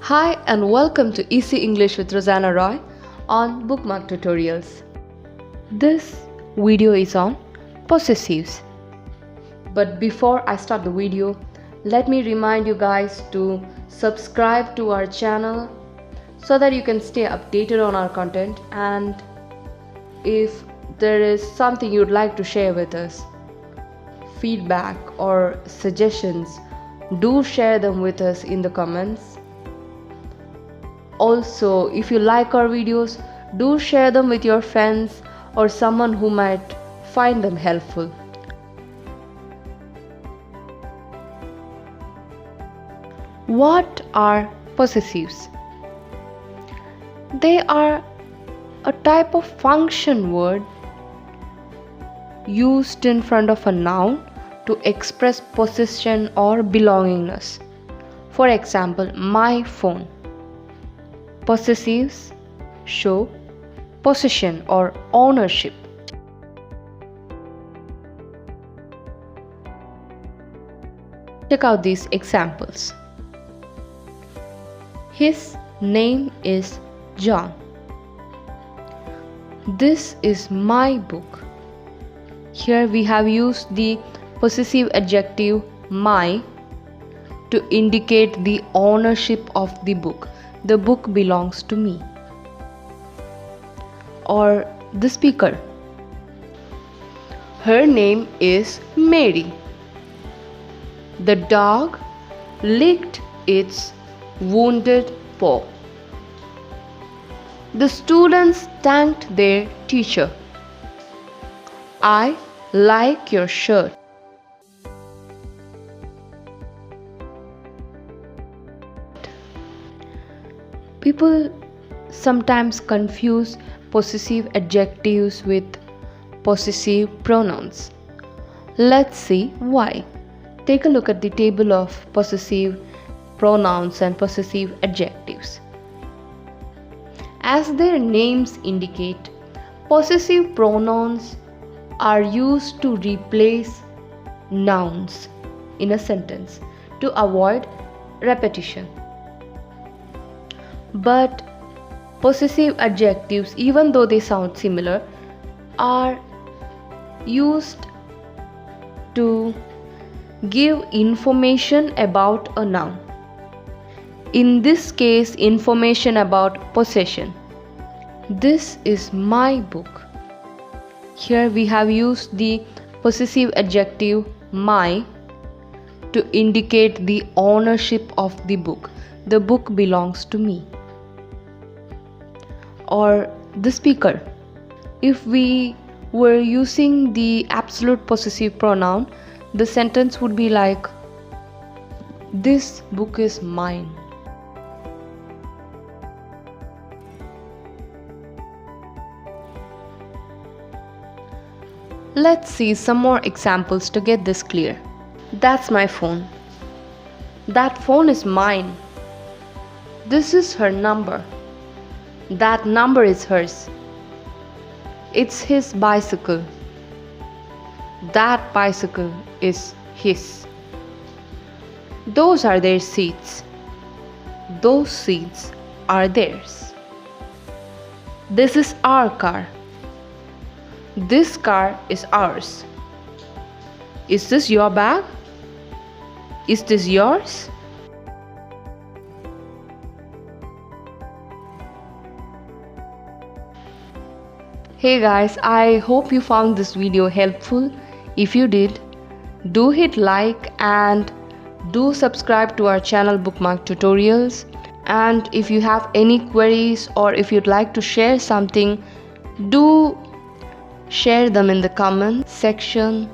Hi and welcome to Easy English with Rosanna Roy on BookMark Tutorials. This video is on possessives. But before I start the video, let me remind you guys to subscribe to our channel so that you can stay updated on our content, and if there is something you'd like to share with us, feedback or suggestions, do share them with us in the comments. Also, if you like our videos, do share them with your friends or someone who might find them helpful. What are possessives? They are a type of function word used in front of a noun to express possession or belongingness. For example, my phone. Possessives show possession or ownership. Check out these examples. His name is John. This is my book. Here we have used the possessive adjective my to indicate the ownership of the book. The book belongs to me. Or the speaker. Her name is Mary. The dog licked its wounded paw. The students thanked their teacher. I like your shirt. People sometimes confuse possessive adjectives with possessive pronouns. Let's see why. Take a look at the table of possessive pronouns and possessive adjectives. As their names indicate, possessive pronouns are used to replace nouns in a sentence to avoid repetition. But possessive adjectives, even though they sound similar, are used to give information about a noun. In this case, information about possession. This is my book. Here we have used the possessive adjective my to indicate the ownership of the book. The book belongs to me. Or the speaker. If we were using the absolute possessive pronoun, the sentence would be like, this book is mine. Let's see some more examples to get this clear. That's my phone. That phone is mine. This is her number. That number is hers. It's his bicycle. That bicycle is his. Those are their seats. Those seats are theirs. This is our car. This car is ours. Is this your bag? Is this yours? Hey guys, I hope you found this video helpful. If you did, do hit like and do subscribe to our channel BookMark Tutorials. And if you have any queries or if you'd like to share something, do share them in the comment section.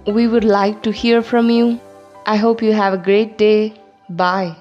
We would like to hear from you. I hope you have a great day. Bye.